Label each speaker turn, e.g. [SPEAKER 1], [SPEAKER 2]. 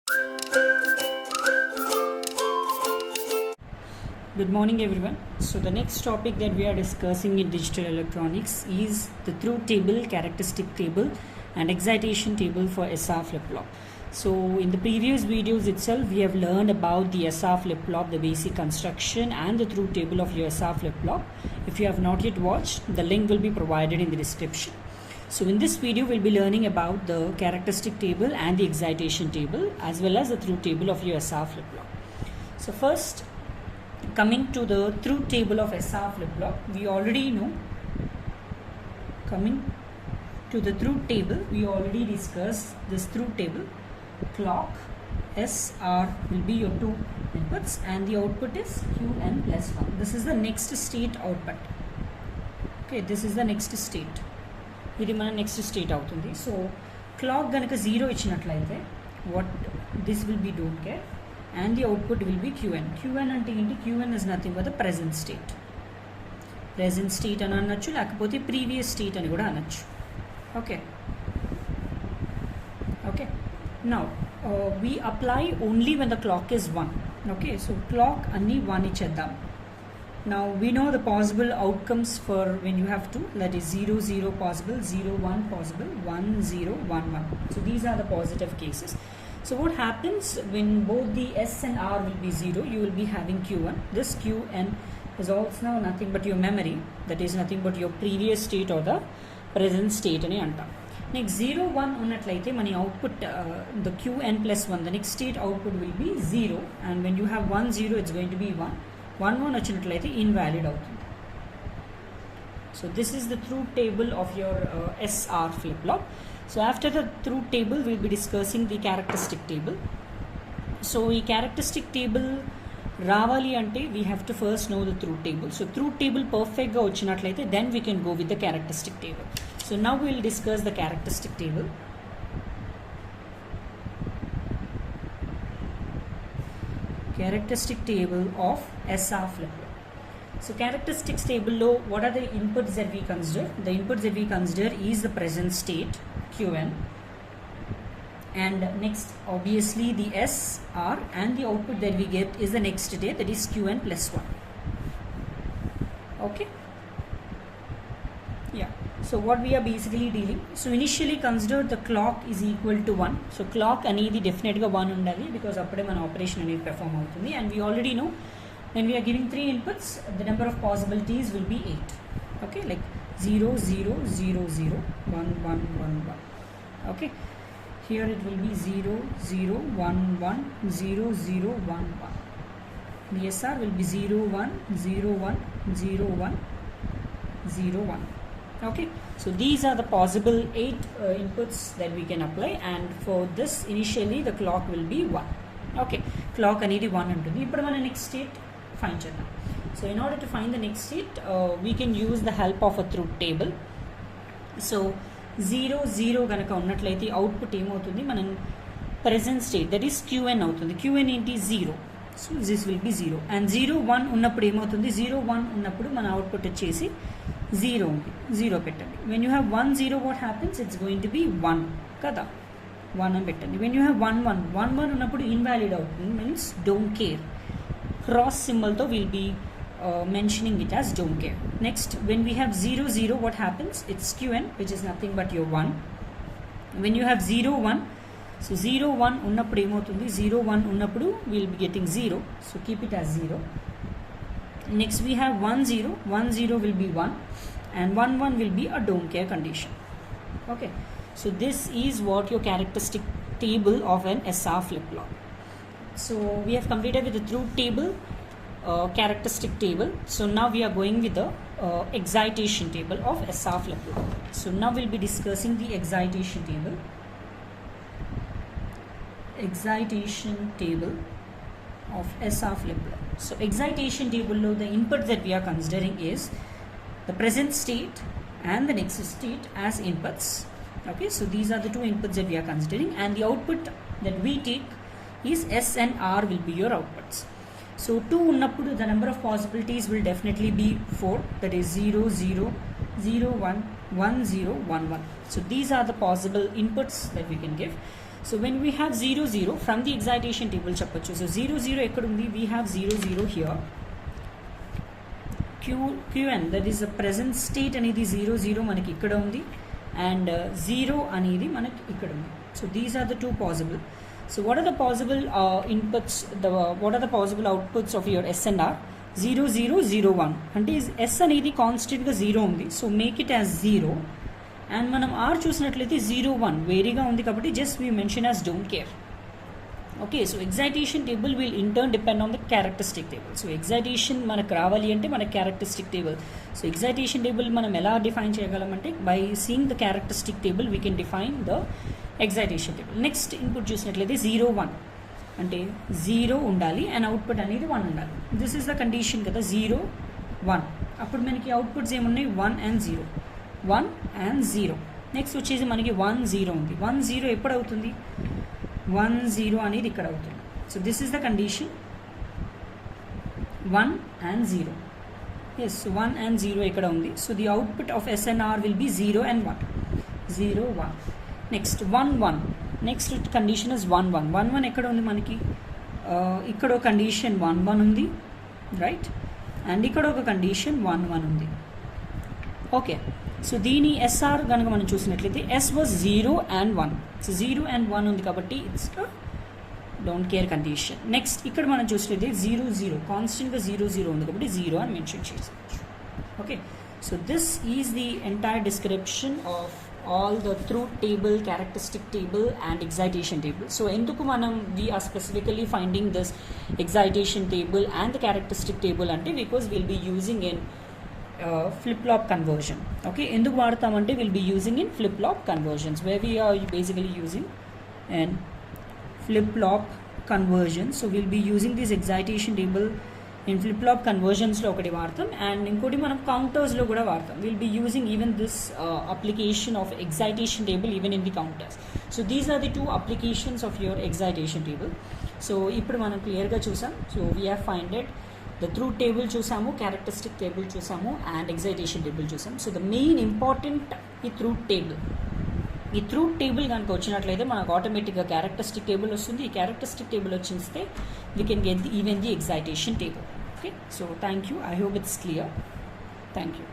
[SPEAKER 1] Good morning everyone. So the next topic that we are discussing in digital electronics is the truth table, characteristic table and excitation table for SR flip-flop. So in the previous videos itself we have learned about the SR flip-flop, the basic construction and the truth table of your SR flip-flop. If you have not yet watched, the link will be provided in the description. So in this video we'll be learning about the characteristic table and the excitation table as well as the truth table of your SR flip-flop. So first, coming to the truth table of SR flip-flop, we already know. Coming to the truth table, we already discussed this truth table. Clock SR will be your two inputs and the output is Qn plus 1. This is the next state output. Okay, this is the next state. ఇది మన next state అవుతుంది. So clock కనుక 0 ఇచ్చినట్లయితే what this will be don't care and the output will be Qn. Qn అంటే ఏంటి? Qn is nothing but the present state. Present state అని అనొచ్చు, లేకపోతే previous state అని కూడా అనొచ్చు. Okay. Now we apply only when the clock is 1. Okay, so clock అన్ని 1 ఇచ్చేద్దాం. Now we know the possible outcomes for when you have 2, that is 0 0 possible, 0 1 possible, 1 0 1 1. So these are the positive cases. So what happens when both the S and R will be 0, you will be having Q1. This Qn is also now nothing but your memory, that is nothing but your previous state or the present state ani anta. Next 0 1 unnatlaithe mani output the Qn plus 1, the next state output will be 0, and when you have 1 0 it's going to be 1. 1 1 వచ్చినట్లయితే invalid అవుతుంది. So this is the truth table of your SR flip-flop. So after the truth table we'll be discussing the characteristic table. So ఈ characteristic table రావాలి అంటే we have to first know the truth table. So truth table perfect గా వచ్చినట్లయితే then we can go with the characteristic table. So now we'll discuss the characteristic table. Characteristic table of SR flip-flop. So characteristics table lo what are the inputs that we consider? The inputs that we consider is the present state Qn, and next obviously the SR, and the output that we get is the next state, that is Qn plus 1. Okay, yeah. So what we are basically dealing, so initially consider the clock is equal to 1. So clock అనేది definitely 1 ఉండాలి, because అప్పుడే మన operation అనేది perform అవుతుంది, and we already know when we are giving 3 inputs the number of possibilities will be 8. Okay, like 0 0 0 0 1 1 1 1. Okay, here it will be 0 0 1 1 0 0 1 1. The SR will be 0 1 0 1 0 1 0 1. Okay, so these are the possible 8 inputs that we can apply, and for this initially the clock will be 1. Okay, clock అనేది 1 ఉంటుంది. ఇప్పుడు మన next state find చేద్దాం. So in order to find the next state we can use the help of a truth table. So 0 0 కనుక ఉన్నట్లయితే output ఏమవుతుంది? మనం present state, that is Qn అవుతుంది. Qn ఏంటి? 0. So this will be 0, and 0 1 ఉన్నప్పుడు ఏమవుతుంది? 0 1 ఉన్నప్పుడు మన అవుట్పుట్ వచ్చేసి 0 ఉంది. 0 పెట్టండి. When you have 1 0 what happens? It's going to be 1 కదా, 1 అని పెట్టండి. When you have 1 1 1 1 ఉన్నప్పుడు invalid అవుతుంది, means don't care. Cross symbol తో will be mentioning it as don't care. Next, when we have 0 0 what happens? It's Qn, which is nothing but your 1. When you have 0 1, so 0 1 ఉన్నప్పుడు ఏమవుతుంది? 0 1 ఉన్నప్పుడు we will be getting 0, so keep it as 0. Next we have 1 0 1 0 will be 1, and 1 1 will be a don't care condition. Okay, so this is what your characteristic table of an SR flip-flop. So we have completed with the truth table, characteristic table. So now we are going with the excitation table of SR flip-flop. So now we'll be discussing the excitation table. Excitation table of SR flip-flop. So excitation table lo the input that we are considering is the present state and the next state as inputs. Okay, so these are the two inputs that we are considering, and the output that we take is S and R will be your outputs. So 2 ఉన్నప్పుడు the number of possibilities will definitely be 4, that is 0 0 0 1 1 0 1 1. So these are the possible inputs that we can give. So when we have 0 0 from the excitation table చెప్పొచ్చు. So 0 0 ఎక్కడ ఉంది? We have 0 0 here. QN that is the present state అనేది 0 0 మనకి ఇక్కడ ఉంది, and 0 అనేది మనకి ఇక్కడ ఉంది. So these are the two possible. So what are the possible inputs, what are the possible outputs of your SNR? 0 0 0 1 అంటే S అనేది కాన్స్టెంట్గా 0 ఉంది, so make it as 0. And మనం R చూసినట్లయితే 0 1 వేరీగా ఉంది కాబట్టి just we mention as don't care. Okay, so excitation table will in turn depend on the characteristic table. So excitation మనకు రావాలి అంటే మన characteristic table. So excitation table మనం ఎలా డిఫైన్ చేయగలమంటే by seeing the characteristic table we can define the excitation table. Next input చూసినట్లయితే 0 1 అంటే 0 ఉండాలి అండ్ అవుట్పుట్ అనేది 1 ఉండాలి. దిస్ ఈస్ ద కండిషన్ కదా, 0 1. అప్పుడు మనకి అవుట్పుట్స్ ఏమున్నాయి? 1 and 0, 1 and 0. నెక్స్ట్ వచ్చేసి మనకి 1 0 ఉంది. 1 0 ఎప్పుడు అవుతుంది? 1 0 అనేది ఇక్కడ అవుతుంది. So this is the condition, 1 and 0. Yes, 1 and 0 ఇక్కడ ఉంది. So the output of SNR will be 0 and 1, 0 1. Next 1 1. Next condition is 1 1. 1 1 ఎక్కడ ఉంది మనకి? ఇక్కడ ఒక కండిషన్ 1 1 ఉంది, రైట్, అండ్ ఇక్కడ ఒక కండిషన్ 1 1 ఉంది. ఓకే, సో దీని SR కనుక మనం చూసినట్లయితే S was 0 and 1. So 0 and 1 ఉంది కాబట్టి it's don't care condition. Next ఇక్కడ మనం చూసినట్లయితే 0 0 కాన్స్టెంట్గా 0 0 ఉంది కాబట్టి 0 అని మెన్షన్ చేసుకోవచ్చు. Okay, so this is the entire description of all the truth table, characteristic table and excitation table. So enduku manam we are specifically finding this excitation table and the characteristic table ante because we'll be using in flip-flop conversion. Okay, enduku vaadtam ante we'll be using in flip-flop conversions where we are basically using in flip-flop conversion. So we'll be using this excitation table in flip-flop conversions లో ఒకటి వాడతాం, and ఇంకోటి మనం కౌంటర్స్లో కూడా వాడతాం. Will be using even this application of excitation table even in the counters. So these are the two applications of your excitation table. So ఇప్పుడు మనం క్లియర్గా చూసాం. So we have finded the truth table చూసాము, characteristic table చూసాము, and excitation table చూసాం. So the main important ఈ truth table. ఈ truth table కనుక వచ్చినట్లయితే మనకు ఆటోమేటిక్గా క్యారెక్టరిస్టిక్ టేబుల్ వస్తుంది. ఈ క్యారెక్టరిస్టిక్ టేబుల్ వచ్చిస్తే we can get even the excitation table. Okay, so thank you. I hope it's clear. Thank you.